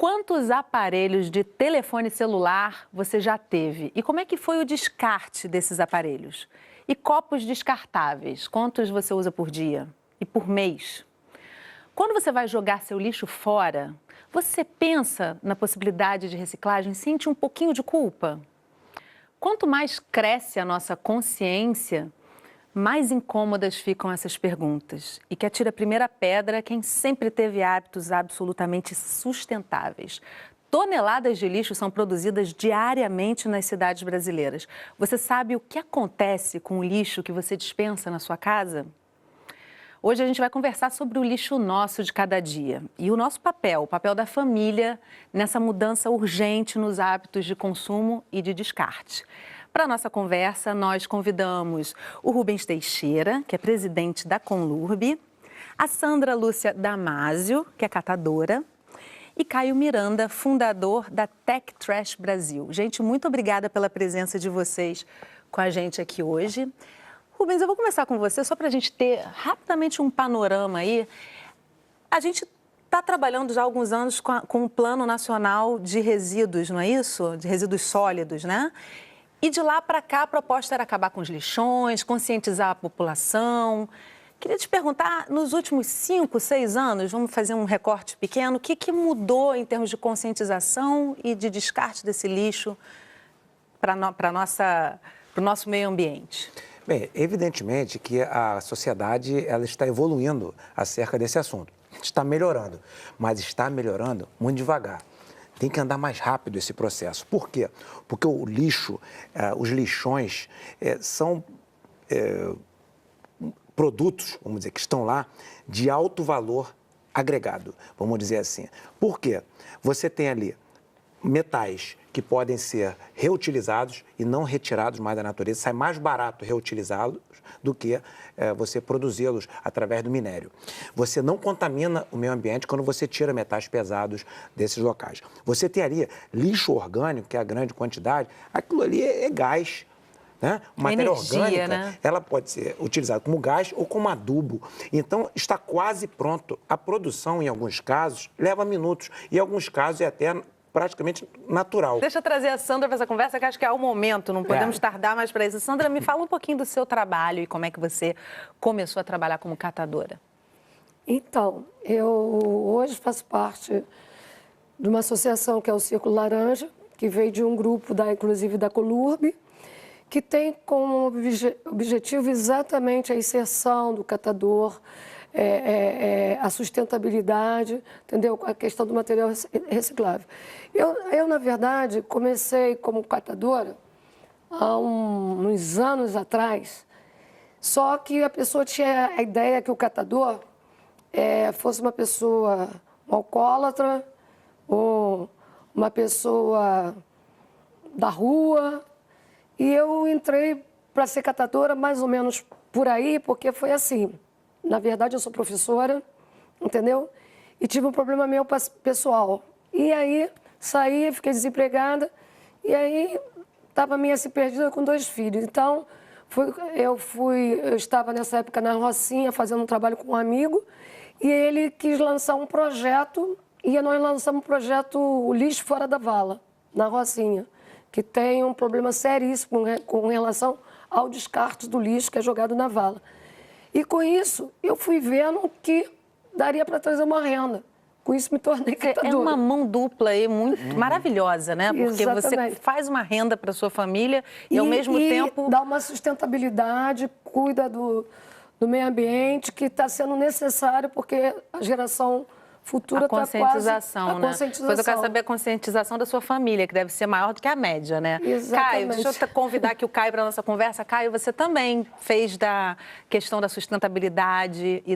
Quantos aparelhos de telefone celular você já teve? E como é que foi o descarte desses aparelhos? E copos descartáveis, quantos você usa por dia e por mês? Quando você vai jogar seu lixo fora, você pensa na possibilidade de reciclagem, sente um pouquinho de culpa? Quanto mais cresce a nossa consciência, mais incômodas ficam essas perguntas. E que atira a primeira pedra é quem sempre teve hábitos absolutamente sustentáveis. Toneladas de lixo são produzidas diariamente nas cidades brasileiras. Você sabe o que acontece com o lixo que você dispensa na sua casa? Hoje a gente vai conversar sobre o lixo nosso de cada dia e o nosso papel, o papel da família nessa mudança urgente nos hábitos de consumo e de descarte. Para a nossa conversa, nós convidamos o Rubens Teixeira, que é presidente da Conlurb, a Sandra Lúcia Damásio, que é catadora, e Caio Miranda, fundador da Tech Trash Brasil. Gente, muito obrigada pela presença de vocês com a gente aqui hoje. Rubens, eu vou começar com você, só para a gente ter rapidamente um panorama aí. A gente está trabalhando já há alguns anos com um Plano Nacional de Resíduos, não é isso? De resíduos sólidos, né? E de lá para cá a proposta era acabar com os lixões, conscientizar a população. Queria te perguntar, nos últimos 5, 6 anos, vamos fazer um recorte pequeno, o que mudou em termos de conscientização e de descarte desse lixo para o nosso meio ambiente? Bem, evidentemente que a sociedade ela está evoluindo acerca desse assunto. Está melhorando, mas está melhorando muito devagar. Tem que andar mais rápido esse processo. Por quê? Porque o lixo, os lixões são produtos, vamos dizer, que estão lá de alto valor agregado, vamos dizer assim. Por quê? Você tem ali metais que podem ser reutilizados e não retirados mais da natureza. Sai mais barato reutilizá-los do que você produzi-los através do minério. Você não contamina o meio ambiente quando você tira metais pesados desses locais. Você tem ali lixo orgânico, que é a grande quantidade, aquilo ali é gás. Né? Matéria orgânica, né? Ela pode ser utilizada como gás ou como adubo. Então, está quase pronto. A produção, em alguns casos, leva minutos. Em alguns casos, é até praticamente natural. Deixa eu trazer a Sandra para essa conversa, que acho que é o momento, não podemos tardar mais para isso. Sandra, me fala um pouquinho do seu trabalho e como é que você começou a trabalhar como catadora. Então, eu hoje faço parte de uma associação que é o Círculo Laranja, que veio de um grupo, inclusive da Conlurb, que tem como objetivo exatamente a inserção do catador, a sustentabilidade, entendeu? A questão do material reciclável. Eu, na verdade, comecei como catadora há uns anos atrás, só que a pessoa tinha a ideia que o catador fosse uma pessoa alcoólatra ou uma pessoa da rua. E eu entrei para ser catadora mais ou menos por aí, porque foi assim. Na verdade, eu sou professora, entendeu? E tive um problema meu pessoal. E aí, saí, fiquei desempregada. E aí, estava meio assim perdida com 2 filhos. Então, eu estava nessa época na Rocinha, fazendo um trabalho com um amigo. E ele quis lançar um projeto. E nós lançamos um projeto O Lixo Fora da Vala, na Rocinha, que tem um problema seríssimo com relação ao descarte do lixo que é jogado na vala. E com isso, eu fui vendo que daria para trazer uma renda. Com isso, me tornei catadora. É uma mão dupla aí muito maravilhosa, né? Porque Exatamente. você faz uma renda para sua família e ao mesmo tempo dá uma sustentabilidade, cuida do meio ambiente, que está sendo necessário, porque a geração futura está quase... conscientização, né? Depois eu quero saber a conscientização da sua família, que deve ser maior do que a média, né? Exatamente. Caio, deixa eu convidar aqui o Caio para a nossa conversa. Caio, você também fez da questão da sustentabilidade e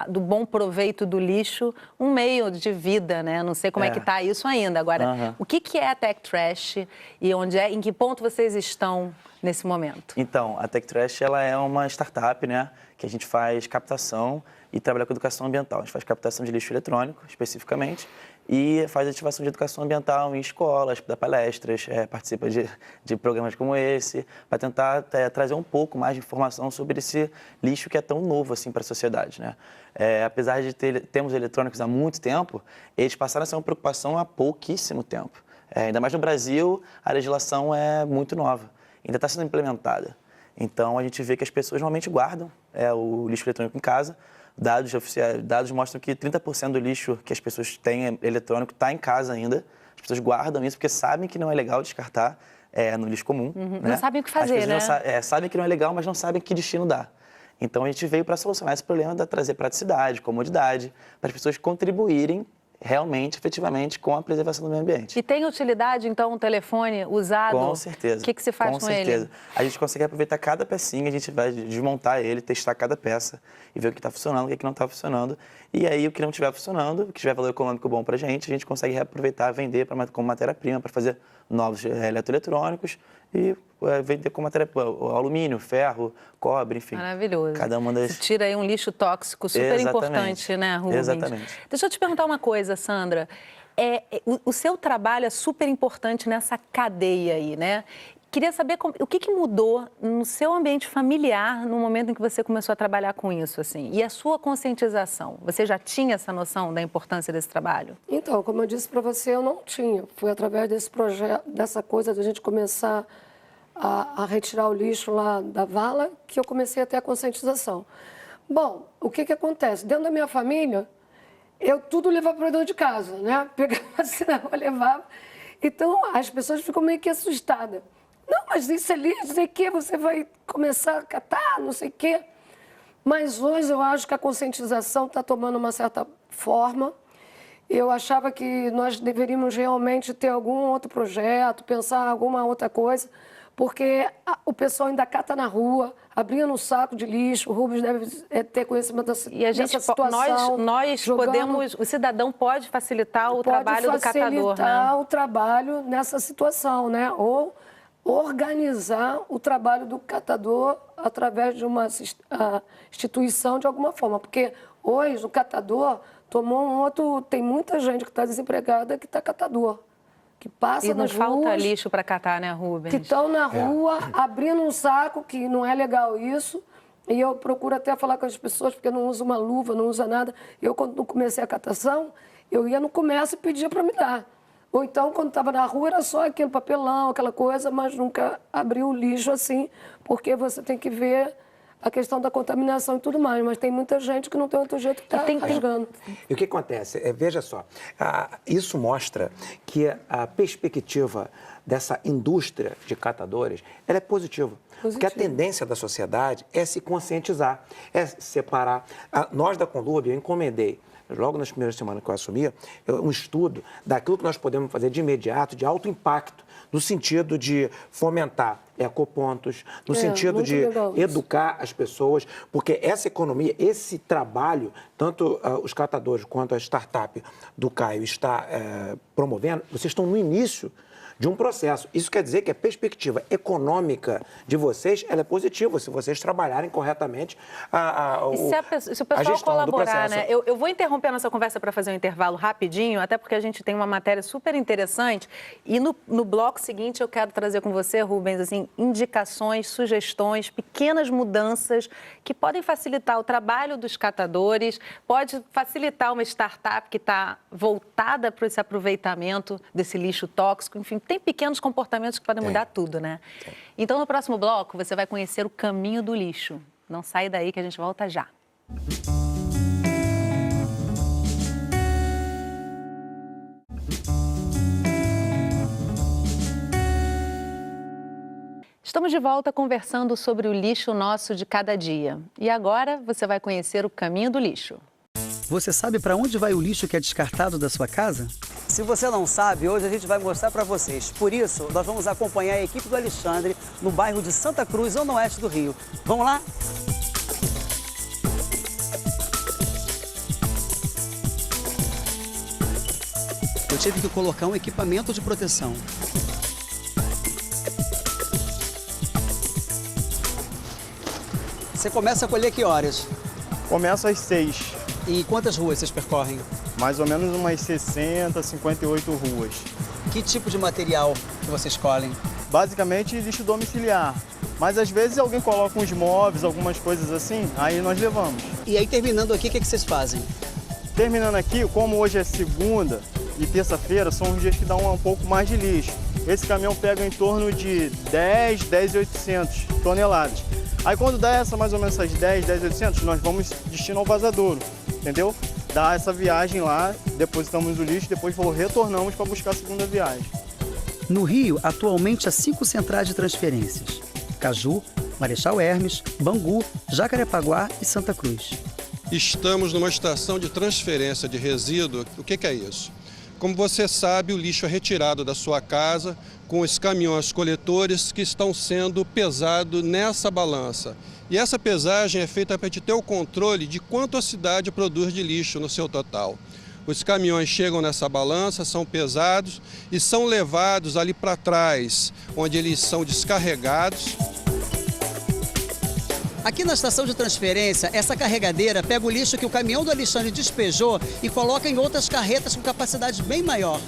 do bom proveito do lixo um meio de vida, né? Não sei como é que está isso ainda. Agora, o que é a Tech Trash e em que ponto vocês estão nesse momento? Então, a Tech Trash ela é uma startup, né? Que a gente faz captação e trabalha com educação ambiental. A gente faz captação de lixo eletrônico, especificamente, e faz ativação de educação ambiental em escolas, dá palestras, participa de programas como esse, para tentar trazer um pouco mais de informação sobre esse lixo que é tão novo assim para a sociedade, né? Apesar de termos eletrônicos há muito tempo, eles passaram a ser uma preocupação há pouquíssimo tempo. Ainda mais no Brasil, a legislação é muito nova, ainda está sendo implementada. Então, a gente vê que as pessoas normalmente guardam o lixo eletrônico em casa. Dados oficiais, dados mostram que 30% do lixo que as pessoas têm eletrônico está em casa ainda. As pessoas guardam isso porque sabem que não é legal descartar no lixo comum. Uhum. Né? Não sabem o que fazer, né? Sabem que não é legal, mas não sabem que destino dá. Então, a gente veio para solucionar esse problema, trazer praticidade, comodidade, para as pessoas contribuírem realmente, efetivamente, com a preservação do meio ambiente. E tem utilidade, então, um telefone usado? Com certeza. O que se faz com ele? Com certeza. A gente consegue aproveitar cada pecinha, a gente vai desmontar ele, testar cada peça e ver o que está funcionando, o que não está funcionando. E aí, o que não estiver funcionando, o que tiver valor econômico bom para a gente consegue reaproveitar, vender como matéria-prima para fazer novos eletroeletrônicos e vender como matéria-prima, alumínio, ferro, cobre, enfim. Maravilhoso. Cada uma das... Você tira aí um lixo tóxico super importante, né, Rubens? Exatamente. Deixa eu te perguntar uma coisa, Sandra. O seu trabalho é super importante nessa cadeia aí, né? Queria saber o que mudou no seu ambiente familiar no momento em que você começou a trabalhar com isso, assim. E a sua conscientização? Você já tinha essa noção da importância desse trabalho? Então, como eu disse para você, eu não tinha. Foi através desse projeto, dessa coisa da gente começar a retirar o lixo lá da vala que eu comecei a ter a conscientização. Bom, o que acontece? Dentro da minha família, eu tudo levava para dentro de casa, né? Pegava assim na rua, levava. Então, as pessoas ficam meio que assustadas. Não, mas isso ali, não sei o quê, você vai começar a catar, não sei o quê. Mas hoje eu acho que a conscientização está tomando uma certa forma. Eu achava que nós deveríamos realmente ter algum outro projeto, pensar em alguma outra coisa, porque o pessoal ainda cata na rua, abrindo um saco de lixo, o Rubens deve ter conhecimento dessa situação. Nós podemos, o cidadão pode facilitar o trabalho do catador, né? Pode facilitar o trabalho nessa situação, né? Ou organizar o trabalho do catador através de uma instituição de alguma forma. Porque hoje o catador tomou um outro... Tem muita gente que está desempregada que está catador, que passa nas ruas... E não falta lixo para catar, né, Rubens? Que estão na rua abrindo um saco, que não é legal isso. E eu procuro até falar com as pessoas, porque eu não uso uma luva, não uso nada. Eu, quando comecei a catação, eu ia no comércio e pedia para me dar. Ou então, quando estava na rua, era só aquele papelão, aquela coisa, mas nunca abriu o lixo assim, porque você tem que ver a questão da contaminação e tudo mais. Mas tem muita gente que não tem outro jeito que está rasgando. E o que acontece? Veja só, isso mostra que a perspectiva dessa indústria de catadores, ela é positiva. Porque a tendência da sociedade é se conscientizar, é separar. Nós da Conlurb, eu encomendei, logo nas primeiras semanas que eu assumi, um estudo daquilo que nós podemos fazer de imediato, de alto impacto, no sentido de fomentar ecopontos, no sentido de educar as pessoas, porque essa economia, esse trabalho, tanto os catadores quanto a startup do Caio está promovendo, vocês estão no início de um processo. Isso quer dizer que a perspectiva econômica de vocês ela é positiva, se vocês trabalharem corretamente se o pessoal colaborar, né? Eu vou interromper a nossa conversa para fazer um intervalo rapidinho, até porque a gente tem uma matéria super interessante e no bloco seguinte eu quero trazer com você, Rubens, assim, indicações, sugestões, pequenas mudanças que podem facilitar o trabalho dos catadores, pode facilitar uma startup que está voltada para esse aproveitamento desse lixo tóxico, enfim, tem pequenos comportamentos que podem mudar tudo, né? Então, no próximo bloco, você vai conhecer o caminho do lixo. Não sai daí que a gente volta já. Estamos de volta conversando sobre o lixo nosso de cada dia. E agora você vai conhecer o caminho do lixo. Você sabe para onde vai o lixo que é descartado da sua casa? Se você não sabe, hoje a gente vai mostrar para vocês. Por isso, nós vamos acompanhar a equipe do Alexandre no bairro de Santa Cruz, zona oeste do Rio. Vamos lá? Eu tive que colocar um equipamento de proteção. Você começa a colher que horas? Começa às 6. E quantas ruas vocês percorrem? mais ou menos umas 60, 58 ruas. Que tipo de material que vocês colhem? Basicamente lixo domiciliar, mas às vezes alguém coloca uns móveis, algumas coisas assim, aí nós levamos. E aí, terminando aqui, o que vocês fazem? Terminando aqui, como hoje é segunda e terça-feira, são os dias que dão um pouco mais de lixo. Esse caminhão pega em torno de 10.800 toneladas. Aí quando dá mais ou menos essas 10.800, nós vamos destino ao vazadouro, entendeu? Dá essa viagem lá, depositamos o lixo, depois retornamos para buscar a segunda viagem. No Rio, atualmente há 5 centrais de transferências: Caju, Marechal Hermes, Bangu, Jacarepaguá e Santa Cruz. Estamos numa estação de transferência de resíduo. O que é isso? Como você sabe, o lixo é retirado da sua casa com os caminhões coletores que estão sendo pesados nessa balança. E essa pesagem é feita para a gente ter o controle de quanto a cidade produz de lixo no seu total. Os caminhões chegam nessa balança, são pesados e são levados ali para trás, onde eles são descarregados. Aqui na estação de transferência, essa carregadeira pega o lixo que o caminhão do Alexandre despejou e coloca em outras carretas com capacidade bem maior.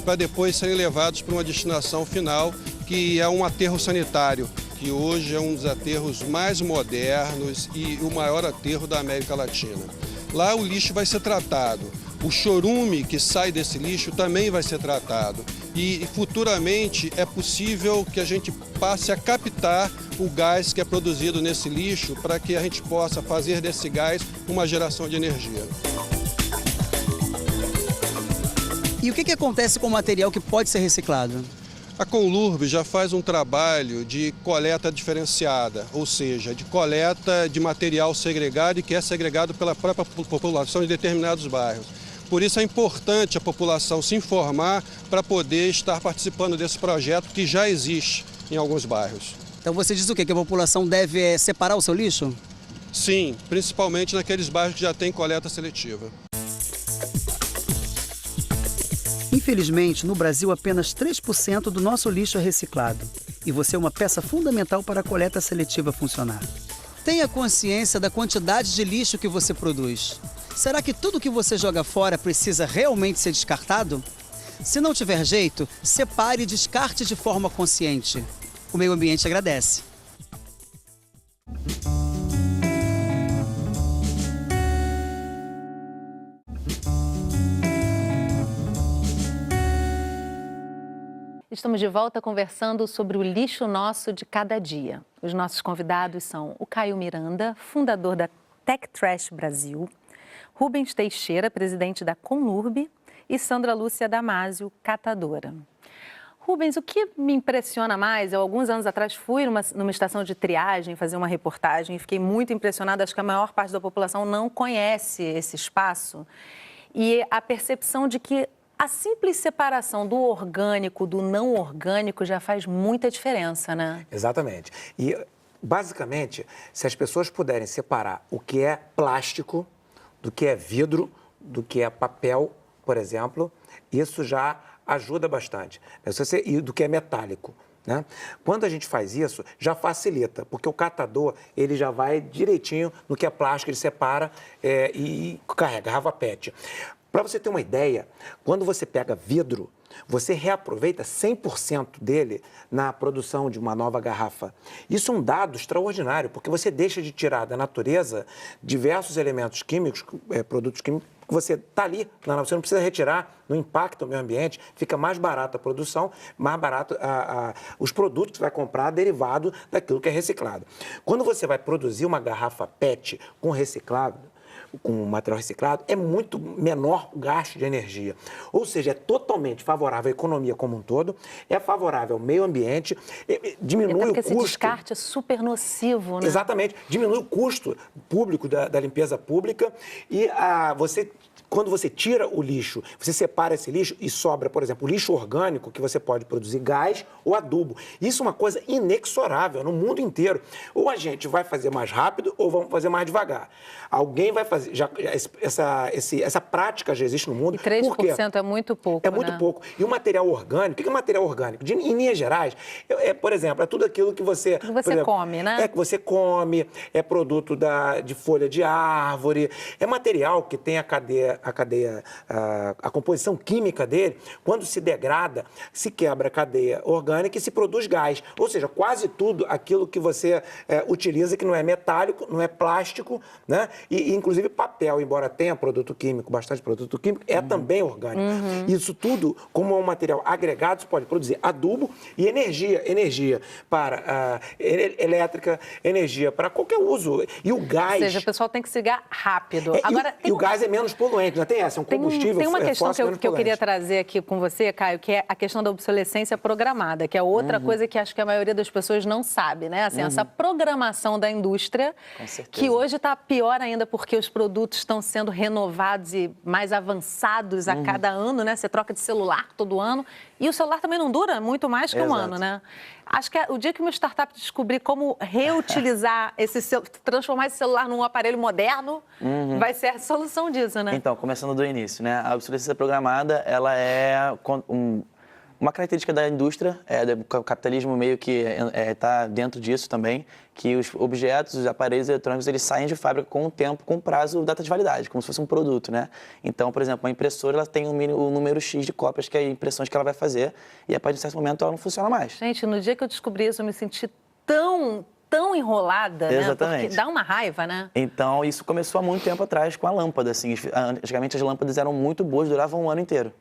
Para depois serem levados para uma destinação final, que é um aterro sanitário, que hoje é um dos aterros mais modernos e o maior aterro da América Latina. Lá o lixo vai ser tratado. O chorume que sai desse lixo também vai ser tratado. E futuramente é possível que a gente passe a captar o gás que é produzido nesse lixo para que a gente possa fazer desse gás uma geração de energia. E o que acontece com o material que pode ser reciclado? A Conlurb já faz um trabalho de coleta diferenciada, ou seja, de coleta de material segregado e que é segregado pela própria população de determinados bairros. Por isso é importante a população se informar para poder estar participando desse projeto que já existe em alguns bairros. Então você diz o quê? Que a população deve separar o seu lixo? Sim, principalmente naqueles bairros que já têm coleta seletiva. Infelizmente, no Brasil, apenas 3% do nosso lixo é reciclado. E você é uma peça fundamental para a coleta seletiva funcionar. Tenha consciência da quantidade de lixo que você produz. Será que tudo que você joga fora precisa realmente ser descartado? Se não tiver jeito, separe e descarte de forma consciente. O meio ambiente agradece. Estamos de volta conversando sobre o lixo nosso de cada dia. Os nossos convidados são o Caio Miranda, fundador da Tech Trash Brasil, Rubens Teixeira, presidente da Conlurb, e Sandra Lúcia Damasio, catadora. Rubens, o que me impressiona mais, eu alguns anos atrás fui numa estação de triagem fazer uma reportagem e fiquei muito impressionada, acho que a maior parte da população não conhece esse espaço, e a percepção de que a simples separação do orgânico do não orgânico já faz muita diferença, né? Exatamente. E, basicamente, se as pessoas puderem separar o que é plástico do que é vidro, do que é papel, por exemplo, isso já ajuda bastante. E do que é metálico, né? Quando a gente faz isso, já facilita, porque o catador ele já vai direitinho no que é plástico, ele separa e carrega, garrafa PET. Para você ter uma ideia, quando você pega vidro, você reaproveita 100% dele na produção de uma nova garrafa. Isso é um dado extraordinário, porque você deixa de tirar da natureza diversos elementos químicos, produtos químicos, que você está ali, você não precisa retirar, não impacta o meio ambiente, fica mais barato a produção, mais barato os produtos que você vai comprar derivado daquilo que é reciclado. Quando você vai produzir uma garrafa PET com reciclado, com material reciclado, é muito menor o gasto de energia. Ou seja, é totalmente favorável à economia como um todo, é favorável ao meio ambiente, diminui o custo. Porque esse descarte é super nocivo, né? Exatamente, diminui o custo público da limpeza pública e você quando você tira o lixo, você separa esse lixo e sobra, por exemplo, o lixo orgânico, que você pode produzir gás ou adubo. Isso é uma coisa inexorável no mundo inteiro. Ou a gente vai fazer mais rápido ou vamos fazer mais devagar. Alguém vai fazer... Essa prática já existe no mundo. E 3% é muito pouco, É muito pouco. E o material orgânico, o que é material orgânico? Em linhas gerais, por exemplo, é tudo aquilo que você... Que você come, né? É que você come, é produto de folha de árvore, é material que tem a composição química dele, quando se degrada, se quebra a cadeia orgânica e se produz gás. Ou seja, quase tudo aquilo que você utiliza que não é metálico, não é plástico, né? E inclusive papel, embora tenha produto químico, bastante produto químico, é também orgânico. Isso tudo, como é um material agregado, você pode produzir adubo e energia para elétrica, energia para qualquer uso. E o gás... Ou seja, o pessoal tem que se ligar rápido. Agora, o gás é menos poluente, não tem essa? É um combustível Tem uma questão fóssil que eu queria trazer aqui com você, Caio, que é a questão da obsolescência programada, que é outra coisa que acho que a maioria das pessoas não sabe, né? Assim, essa programação da indústria, que hoje está pior ainda porque os produtos estão sendo renovados e mais avançados a cada ano, né? Você troca de celular todo ano e o celular também não dura muito mais que um ano, né? Acho que o dia que uma startup descobrir como reutilizar transformar esse celular num aparelho moderno, vai ser a solução disso, né? Então, começando do início, né? A obsolescência programada, ela é uma característica da indústria, o capitalismo meio que está dentro disso também, que os objetos, os aparelhos eletrônicos, eles saem de fábrica com o tempo, com prazo, data de validade, como se fosse um produto, né? Então, por exemplo, uma impressora, ela tem um número X de cópias, que é impressões que ela vai fazer, e a partir de um certo momento ela não funciona mais. Gente, no dia que eu descobri isso, eu me senti tão enrolada, Exatamente. Né? Porque dá uma raiva, né? Então, isso começou há muito tempo atrás com a lâmpada, assim. Antigamente as lâmpadas eram muito boas, duravam um ano inteiro.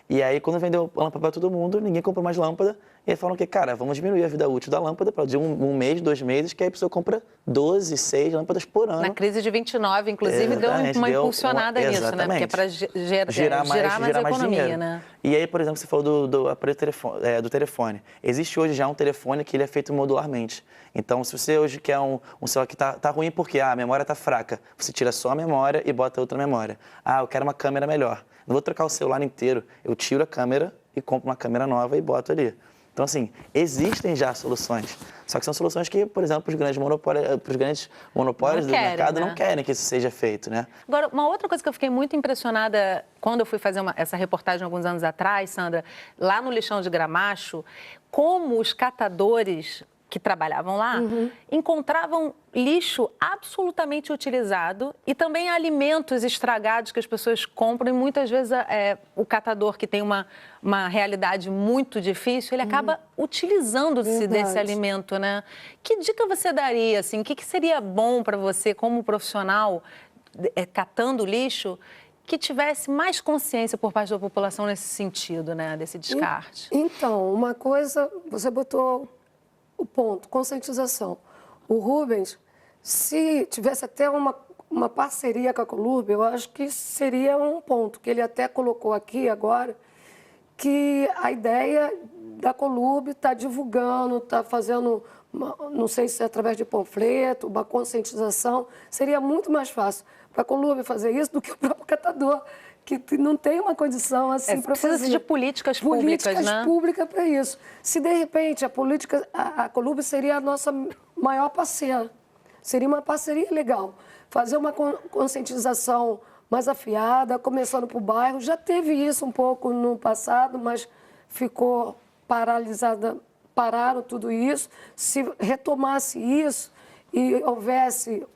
E aí, quando vendeu a lâmpada para todo mundo, ninguém comprou mais lâmpada. E aí falaram que, cara, vamos diminuir a vida útil da lâmpada para de um mês, 2 meses, que aí a pessoa compra 12, 6 lâmpadas por ano. Na crise de 29, inclusive, deu uma impulsionada nisso, né? Porque é para gerar mais economia, dinheiro, né? E aí, por exemplo, você falou do aparelho do telefone. Existe hoje já um telefone que ele é feito modularmente. Então, se você hoje quer um celular que tá ruim porque a memória está fraca, você tira só a memória e bota outra memória. Ah, eu quero uma câmera melhor. Não vou trocar o celular inteiro. Eu tiro a câmera e compro uma câmera nova e boto ali. Então, assim, existem já soluções. Só que são soluções que, por exemplo, os grandes monopólios do mercado não querem que isso seja feito, né? Agora, uma outra coisa que eu fiquei muito impressionada quando eu fui fazer essa reportagem alguns anos atrás, Sandra, lá no lixão de Gramacho, como os catadores que trabalhavam lá, encontravam lixo absolutamente utilizado e também alimentos estragados que as pessoas compram e muitas vezes o catador que tem uma realidade muito difícil, ele acaba utilizando-se desse alimento, né? Que dica você daria, assim? O que seria bom para você como profissional catando lixo que tivesse mais consciência por parte da população nesse sentido, né? Desse descarte? Então, uma coisa, você botou o ponto, conscientização. O Rubens, se tivesse até uma parceria com a Colurb, eu acho que seria um ponto, que ele até colocou aqui agora, que a ideia da Colurb está divulgando, está fazendo, não sei se é através de panfleto, uma conscientização, seria muito mais fácil para a Colurb fazer isso do que o próprio catador, que não tem uma condição assim para fazer. Precisa de políticas públicas, né? Públicas para isso. Se, de repente, a Colurb seria a nossa maior parceira, seria uma parceria legal. Fazer uma conscientização mais afiada, começando por bairro. Já teve isso um pouco no passado, mas ficou paralisada, pararam tudo isso. Se retomasse isso e houvesse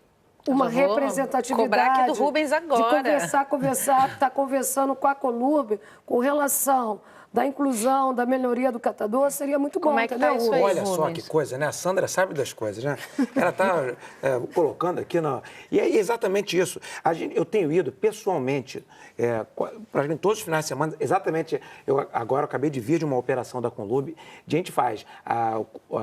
uma representatividade cobrar aqui do Rubens agora. De conversar, está conversando com a Colurb com relação da inclusão, da melhoria do catador, seria muito bom, Como é que tá isso aí, Olha só Rubens? que coisa, né? A Sandra sabe das coisas, né? Ela está colocando aqui, e é exatamente isso. Eu tenho ido pessoalmente, praticamente todos os finais de semana, exatamente, agora acabei de vir de uma operação da Colurb, a gente faz a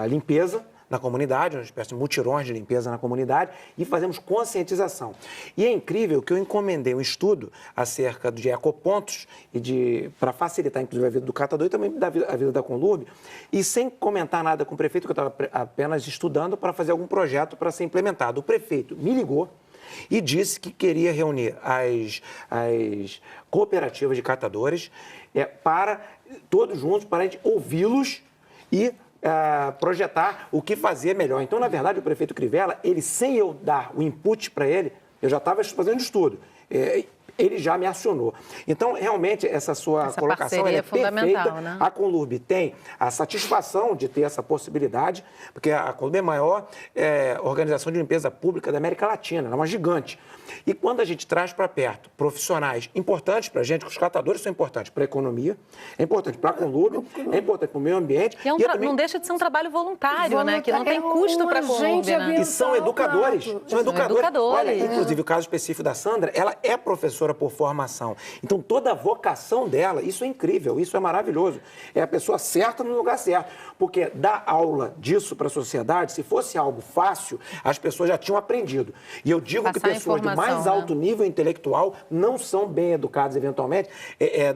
limpeza na comunidade, uma espécie de mutirões de limpeza na comunidade e fazemos conscientização. E é incrível que eu encomendei um estudo acerca de ecopontos e para facilitar, inclusive, a vida do catador e também a vida da Colurb, e sem comentar nada com o prefeito, que eu estava apenas estudando para fazer algum projeto para ser implementado. O prefeito me ligou e disse que queria reunir as cooperativas de catadores para todos juntos, para a gente ouvi-los e projetar o que fazer melhor. Então, na verdade, o prefeito Crivella, ele, sem eu dar o input para ele, eu já estava fazendo estudo. Ele já me acionou. Então, realmente, essa sua colocação é perfeita. Né? A Conlurb tem a satisfação de ter essa possibilidade, porque a Conlurb é a maior organização de limpeza pública da América Latina, ela é uma gigante. E quando a gente traz para perto profissionais importantes para a gente, os catadores são importantes para a economia, é importante para a Conlurb, é importante para o meio ambiente. E também... não deixa de ser um trabalho voluntário, né? Que não tem custo para a Conlurb, né? E são educadores. São educadores. Olha, inclusive, o caso específico da Sandra, ela é professora por formação. Então, toda a vocação dela, isso é incrível, isso é maravilhoso. É a pessoa certa no lugar certo. Porque dar aula disso para a sociedade, se fosse algo fácil, as pessoas já tinham aprendido. E eu digo que pessoas de mais alto nível intelectual não são bem educadas, eventualmente,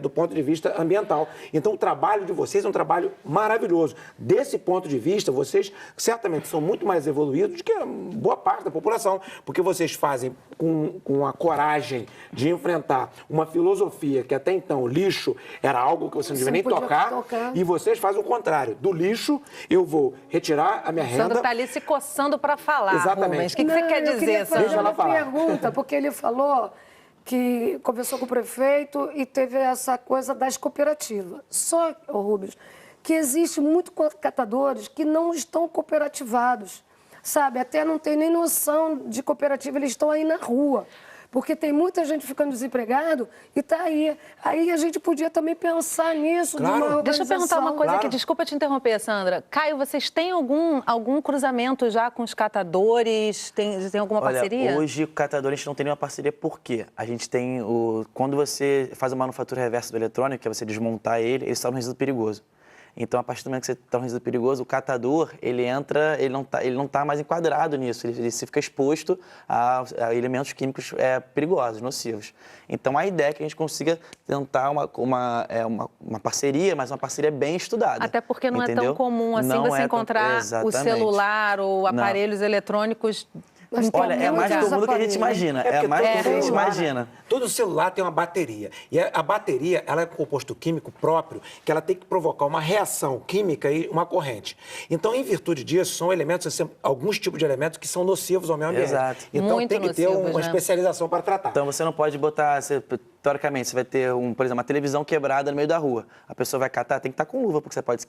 do ponto de vista ambiental. Então, o trabalho de vocês é um trabalho maravilhoso. Desse ponto de vista, vocês certamente são muito mais evoluídos do que a boa parte da população, porque vocês fazem com a coragem de enfrentar uma filosofia que até então lixo era algo que você não devia nem tocar, e vocês fazem o contrário. Do lixo, eu vou retirar a minha renda. Sandra está ali se coçando para falar. Exatamente. Rubens. O que você quer dizer, Sandra? Deixa ela falar. Pergunta, porque ele falou que conversou com o prefeito e teve essa coisa das cooperativas. Só, Rubens, que existe muitos catadores que não estão cooperativados, sabe? Até não tem nem noção de cooperativa, eles estão aí na rua. Porque tem muita gente ficando desempregado e está aí. Aí a gente podia também pensar nisso, claro. De uma organização. Deixa eu perguntar uma coisa aqui, desculpa te interromper, Sandra. Caio, vocês têm algum cruzamento já com os catadores? Tem alguma parceria? Hoje, o catador, a gente não tem nenhuma parceria, por quê? A gente tem quando você faz a manufatura reversa do eletrônico, que é você desmontar ele se torna um resíduo perigoso. Então, a partir do momento que você está um resíduo perigoso, o catador, ele não tá mais enquadrado nisso, ele se fica exposto a elementos químicos perigosos, nocivos. Então, a ideia é que a gente consiga tentar uma parceria, mas uma parceria bem estudada. Até porque não entendeu? É tão comum assim não você encontrar o celular ou aparelhos eletrônicos. Olha, é mais comum do que a gente imagina. É mais comum do que a gente imagina. Todo celular tem uma bateria. E a bateria, ela é um composto químico próprio, que ela tem que provocar uma reação química e uma corrente. Então, em virtude disso, são elementos, alguns tipos de elementos que são nocivos ao meio ambiente. Exato. Então, muito tem que ter nocivos, uma especialização para tratar. Então, você não pode botar... Teoricamente, você vai ter, por exemplo, uma televisão quebrada no meio da rua. A pessoa vai catar, tem que estar com luva, porque você pode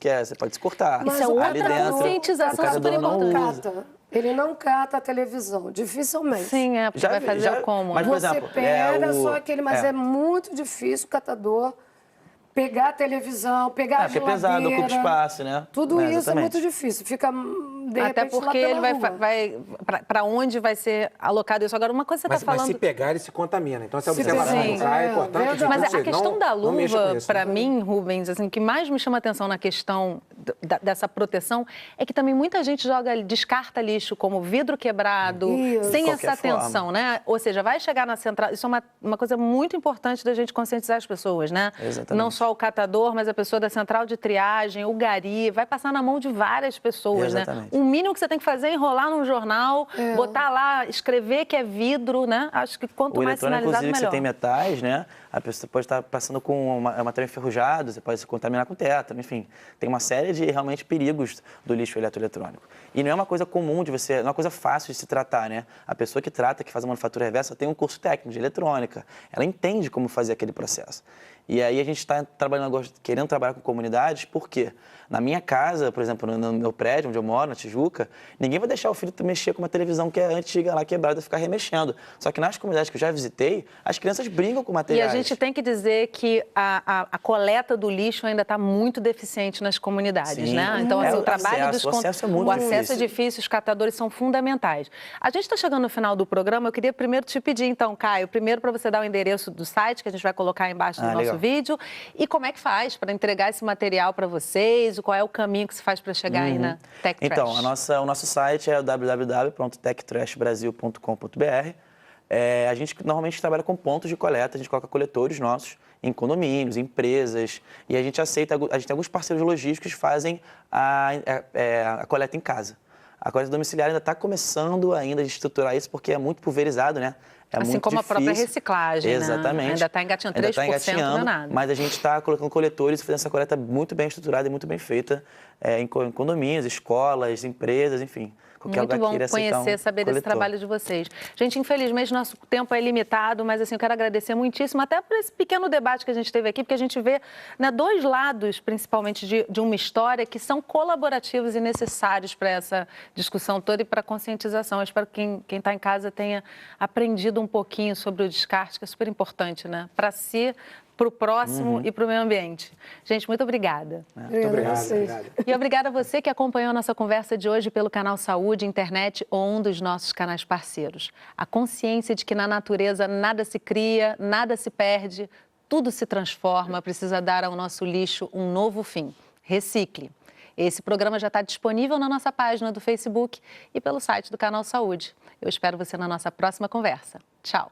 se cortar. Isso é outra conscientização super importante. Ele não cata a televisão, dificilmente. Sim, porque vai fazer como? Mas, por você exemplo, pega só aquele, mas é muito difícil o catador pegar a televisão, pegar a geladeira. É pesado, ocupa espaço, né? Tudo isso é muito difícil. Fica, de repente, até porque ele vai para onde vai ser alocado isso. Agora, uma coisa que você está falando... Mas se pegar, ele se contamina. Então, essa observação é importante. Mas a questão da luva, para mim, Rubens, assim, o que mais me chama a atenção na questão dessa proteção é que também muita gente descarta lixo como vidro quebrado, sem essa atenção, né? Ou seja, vai chegar na central... Isso é uma coisa muito importante da gente conscientizar as pessoas, né? Exatamente. Não só o catador, mas a pessoa da central de triagem, o gari, vai passar na mão de várias pessoas, né? O mínimo que você tem que fazer é enrolar num jornal, botar lá, escrever que é vidro, né? Acho que quanto mais sinalizado, melhor. Você tem metais, né? A pessoa pode estar passando com um material enferrujado, você pode se contaminar com tétano, enfim. Tem uma série de realmente perigos do lixo eletroeletrônico. E não é uma coisa comum não é uma coisa fácil de se tratar, né? A pessoa que faz a manufatura reversa, tem um curso técnico de eletrônica. Ela entende como fazer aquele processo. E aí a gente está querendo trabalhar com comunidades, por quê? Na minha casa, por exemplo, no meu prédio, onde eu moro, na Tijuca, ninguém vai deixar o filho mexer com uma televisão que é antiga lá, quebrada, e ficar remexendo. Só que nas comunidades que eu já visitei, as crianças brincam com materiais. E a gente tem que dizer que a coleta do lixo ainda está muito deficiente nas comunidades, sim, né? Então, assim, o trabalho o acesso é muito difícil. O acesso é difícil, os catadores são fundamentais. A gente está chegando no final do programa, eu queria primeiro te pedir, então, Caio, primeiro para você dar o endereço do site, que a gente vai colocar aí embaixo do nosso vídeo, e como é que faz para entregar esse material para vocês, qual é o caminho que se faz para chegar aí na Tech Trash? Então, o nosso site é www.techtrashbrasil.com.br. A gente normalmente trabalha com pontos de coleta, a gente coloca coletores nossos em condomínios, empresas, e a gente tem alguns parceiros logísticos que fazem a coleta em casa. A coleta domiciliar ainda está começando ainda a estruturar isso, porque é muito pulverizado, né? É assim muito como difícil. a própria reciclagem, Exatamente. né? Ainda está engatinhando, 3% não é nada. Mas a gente está colocando coletores e fazendo essa coleta muito bem estruturada e muito bem feita em condomínios, escolas, empresas, enfim. Muito bom conhecer, saber desse trabalho de vocês. Gente, infelizmente, nosso tempo é limitado, mas assim, eu quero agradecer muitíssimo, até por esse pequeno debate que a gente teve aqui, porque a gente vê, né, dois lados, principalmente, de uma história que são colaborativos e necessários para essa discussão toda e para a conscientização. Eu espero que quem está em casa tenha aprendido um pouquinho sobre o descarte, que é super importante, né? Para si, para o próximo e para o meio ambiente. Gente, muito obrigada. Muito obrigado. E obrigada a você que acompanhou a nossa conversa de hoje pelo canal Saúde, internet ou um dos nossos canais parceiros. A consciência de que na natureza nada se cria, nada se perde, tudo se transforma, precisa dar ao nosso lixo um novo fim. Recicle. Esse programa já está disponível na nossa página do Facebook e pelo site do canal Saúde. Eu espero você na nossa próxima conversa. Tchau.